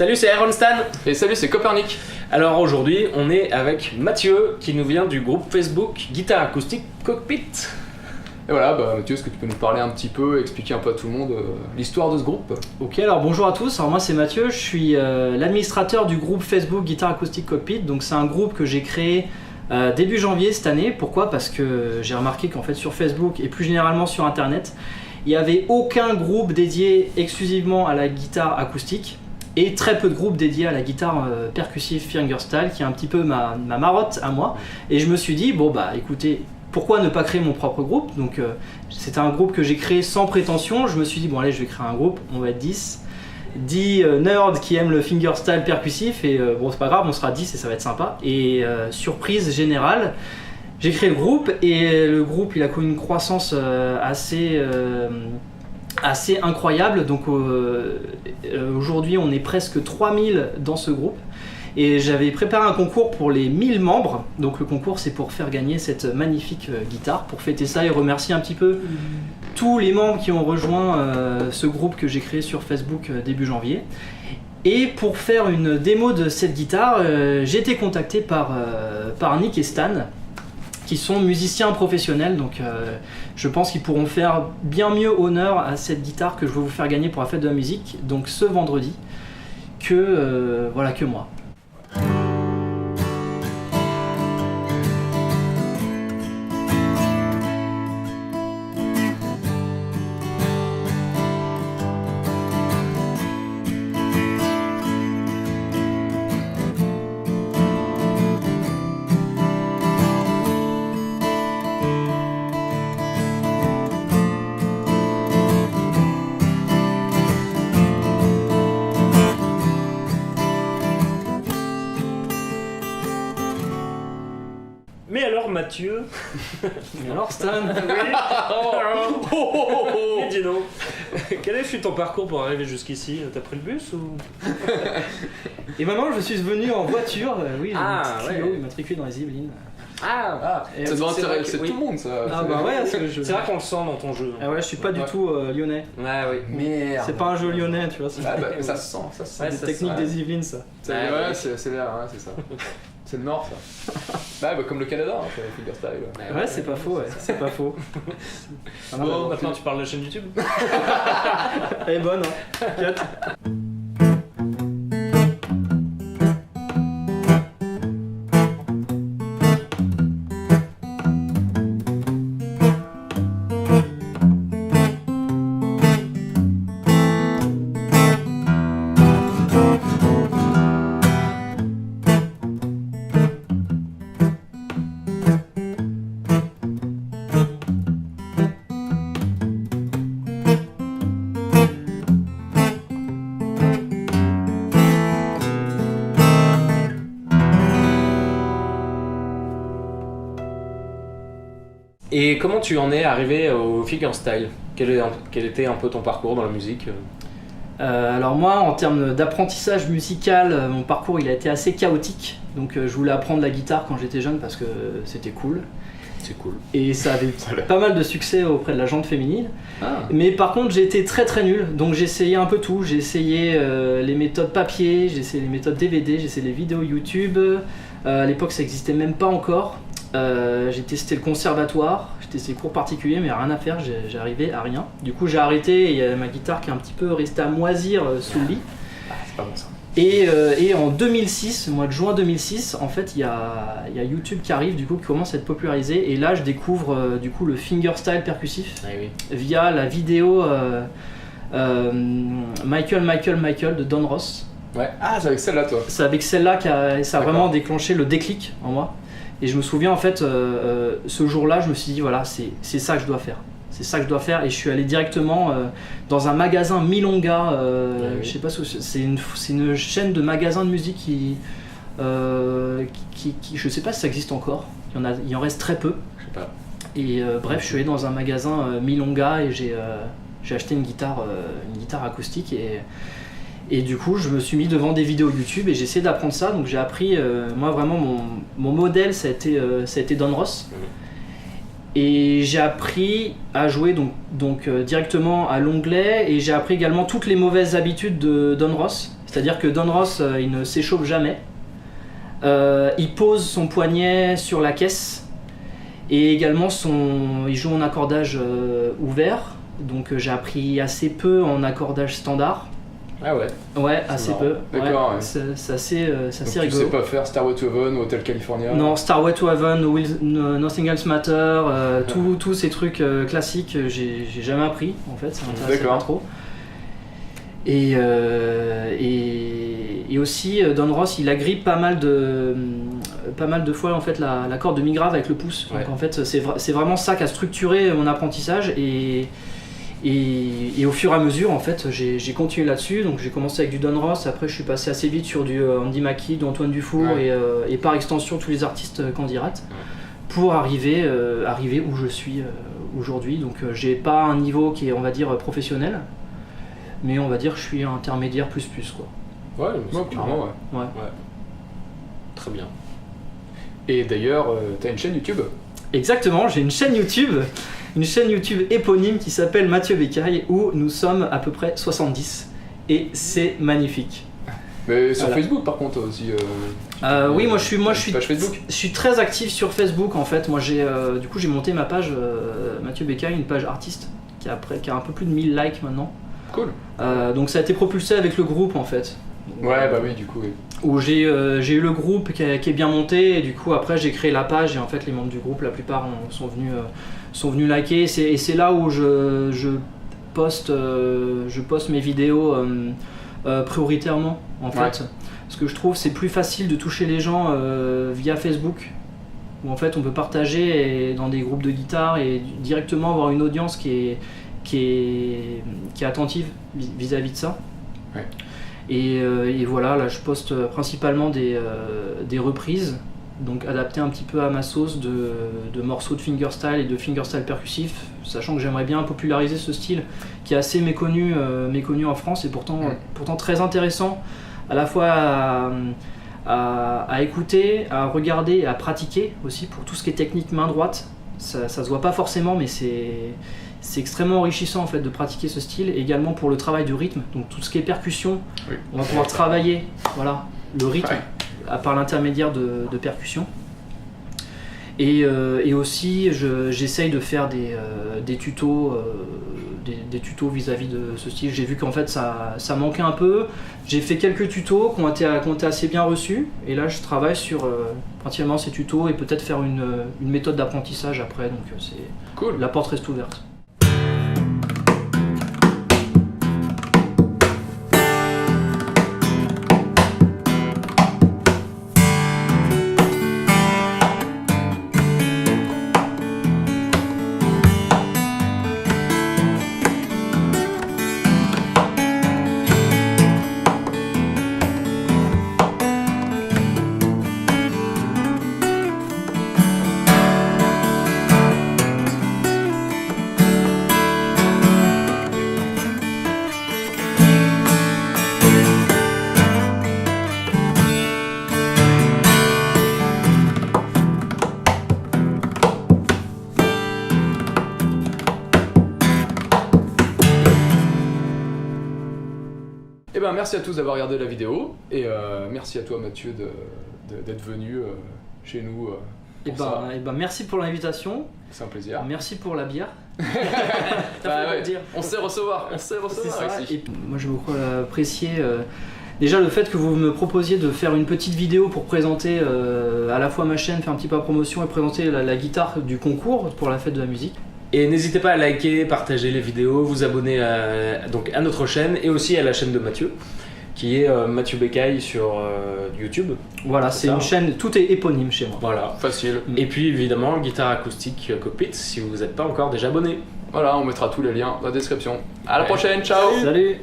Salut, c'est Iron Stan. Et salut, c'est Copernic. Alors aujourd'hui, on est avec Mathieu qui nous vient du groupe Facebook Guitare Acoustique Cockpit. Et voilà, Mathieu, est-ce que tu peux nous parler un petit peu, expliquer un peu à tout le monde l'histoire de ce groupe? Ok, alors bonjour à tous, alors moi c'est Mathieu, je suis l'administrateur du groupe Facebook Guitare Acoustique Cockpit. Donc c'est un groupe que j'ai créé début janvier cette année. Pourquoi? Parce que j'ai remarqué qu'en fait sur Facebook et plus généralement sur internet, il n'y avait aucun groupe dédié exclusivement à la guitare acoustique et très peu de groupes dédiés à la guitare percussive fingerstyle, qui est un petit peu ma marotte à moi. Et je me suis dit, bon bah écoutez, pourquoi ne pas créer mon propre groupe? Donc c'était un groupe que j'ai créé sans prétention. Je me suis dit, bon allez, je vais créer un groupe, on va être 10 nerds qui aiment le fingerstyle percussif, et bon c'est pas grave, on sera 10 et ça va être sympa. Et surprise générale, j'ai créé le groupe, et le groupe il a connu une croissance assez incroyable. Donc aujourd'hui on est presque 3000 dans ce groupe, et j'avais préparé un concours pour les 1000 membres. Donc le concours c'est pour faire gagner cette magnifique guitare, pour fêter ça et remercier un petit peu tous les membres qui ont rejoint ce groupe que j'ai créé sur Facebook début janvier. Et pour faire une démo de cette guitare, j'ai été contacté par Nick et Stan, qui sont musiciens professionnels. Donc je pense qu'ils pourront faire bien mieux honneur à cette guitare que je vais vous faire gagner pour la fête de la musique, donc ce vendredi, que moi. Mais alors Mathieu. Mais alors Stan, Et dis donc, quel fut ton parcours pour arriver jusqu'ici? T'as pris le bus ou? et maintenant je suis venu en voiture, oui, j'ai Ah, une petite Clio ouais. immatriculée dans les Yvelines. Et Ça doit c'est vrai intéresser que- tout le monde, ça. Ah bah ouais, parce que je... C'est vrai qu'on le sent dans ton jeu. Ah ouais, je suis pas du tout lyonnais. Ouais, oui. Merde. C'est pas un jeu lyonnais, tu vois. C'est Ça se sent, ça se sent. Ouais, des ça techniques se des Yvelines, ça. C'est l'air, hein, c'est ça. C'est le nord, ça. Comme le Canada, hein, c'est le fingerstyle. Ouais, c'est pas faux, ouais, c'est pas faux. Bon, maintenant tu parles de la chaîne YouTube. Elle est bonne, hein. Cut. Et comment tu en es arrivé au fingerstyle? Quel était un peu ton parcours dans la musique? Alors moi, en termes d'apprentissage musical, mon parcours il a été assez chaotique. Donc je voulais apprendre la guitare quand j'étais jeune parce que c'était cool. C'est cool. Et ça avait pas mal de succès auprès de la gente féminine. Ah. Mais par contre j'ai été très très nul. Donc j'ai essayé un peu tout. J'ai essayé les méthodes papier, j'ai essayé les méthodes DVD, j'ai essayé les vidéos YouTube. À l'époque ça existait même pas encore. J'ai testé le conservatoire, j'ai testé les cours particuliers, mais rien à faire, j'ai arrivé à rien. Du coup j'ai arrêté, et il y a ma guitare qui est un petit peu restée à moisir sous le lit. C'est pas bon ça. Et en 2006, au mois de juin 2006, en fait il y a YouTube qui arrive, du coup qui commence à être popularisé, et là je découvre du coup le fingerstyle percussif via la vidéo Michael de Don Ross. Ouais. Ah, c'est avec celle-là, toi. C'est avec celle-là que ça a D'accord. vraiment déclenché le déclic en moi. Et je me souviens en fait, ce jour-là, je me suis dit voilà, c'est ça que je dois faire. C'est ça que je dois faire, et je suis allé directement dans un magasin Milonga. Je sais pas si c'est une chaîne de magasins de musique qui je sais pas si ça existe encore. Il en reste très peu. Je sais pas. Et bref, je suis allé dans un magasin Milonga, et j'ai acheté une guitare acoustique, et du coup je me suis mis devant des vidéos YouTube et j'ai essayé d'apprendre ça. Donc j'ai appris, moi vraiment mon modèle ça a été Don Ross. Et j'ai appris à jouer donc directement à l'onglet, et j'ai appris également toutes les mauvaises habitudes de Don Ross, C'est-à-dire que Don Ross, il ne s'échauffe jamais. Il pose son poignet sur la caisse et également il joue en accordage ouvert. Donc j'ai appris assez peu en accordage standard. Ah ouais. Ouais, assez peu. D'accord. Ouais. C'est assez Donc rigolo. tu sais pas faire Starway to Heaven ou Hotel California? Non, Starway to Heaven, Nothing Else Matter, tous ces trucs classiques, j'ai jamais appris en fait, ça m'intéresse pas trop. Et aussi, Don Ross, il agrippe pas mal de fois en fait la corde de mi grave avec le pouce. Ouais. Donc en fait, c'est vraiment ça qui a structuré mon apprentissage et au fur et à mesure, en fait, j'ai continué là-dessus. Donc j'ai commencé avec du Don Ross, après je suis passé assez vite sur du Andy Mackie, du Antoine Dufour et par extension tous les artistes Candirat pour arriver où je suis aujourd'hui. Donc j'ai pas un niveau qui est, on va dire, professionnel, mais on va dire que je suis intermédiaire plus quoi. Ouais, clairement, ouais. Très bien. Et d'ailleurs, t'as une chaîne YouTube? Exactement, j'ai une chaîne YouTube éponyme qui s'appelle Mathieu Bécaye, où nous sommes à peu près 70 et c'est magnifique. Mais sur Facebook par contre aussi. Oui, moi je page Facebook. suis très actif sur Facebook en fait. Moi j'ai monté ma page Mathieu Bécaye, une page artiste qui a un peu plus de 1000 likes maintenant. Cool. Donc ça a été propulsé avec le groupe en fait. Ouais, bah oui, du coup, oui. Où j'ai eu le groupe qui est bien monté et du coup après j'ai créé la page et en fait les membres du groupe, la plupart sont venus liker et c'est là où je poste mes vidéos prioritairement en fait. Parce que je trouve c'est plus facile de toucher les gens via Facebook où en fait on peut partager dans des groupes de guitare et directement avoir une audience qui est attentive vis-à-vis de ça. Ouais. Et voilà, là je poste principalement des reprises, donc adaptées un petit peu à ma sauce de morceaux de fingerstyle et de fingerstyle percussif, sachant que j'aimerais bien populariser ce style qui est assez méconnu en France et pourtant très intéressant à la fois à écouter, à regarder et à pratiquer aussi pour tout ce qui est technique main droite. Ça se voit pas forcément, mais c'est extrêmement enrichissant en fait de pratiquer ce style, et également pour le travail du rythme, donc tout ce qui est percussion, on va pouvoir travailler le rythme par l'intermédiaire de percussions. Et aussi j'essaye de faire des tutos vis-à-vis de ce style. J'ai vu qu'en fait ça manquait un peu, j'ai fait quelques tutos qui ont été assez bien reçus, et là je travaille sur principalement ces tutos et peut-être faire une méthode d'apprentissage après, donc c'est cool. La porte reste ouverte. Merci à tous d'avoir regardé la vidéo et merci à toi Mathieu d'être venu chez nous. Merci pour l'invitation. C'est un plaisir. Merci pour la bière. Dire. On sait recevoir. Ici. Et moi j'ai beaucoup apprécié déjà le fait que vous me proposiez de faire une petite vidéo pour présenter à la fois ma chaîne, faire un petit peu de promotion et présenter la guitare du concours pour la fête de la musique. Et n'hésitez pas à liker, partager les vidéos, vous abonner à notre chaîne et aussi à la chaîne de Mathieu, qui est Mathieu Bécaye sur YouTube. Voilà, c'est une chaîne, tout est éponyme chez moi. Voilà, facile. Et puis évidemment, guitare acoustique Cockpit, si vous n'êtes pas encore déjà abonné. Voilà, on mettra tous les liens dans la description. À la prochaine, ciao. Salut.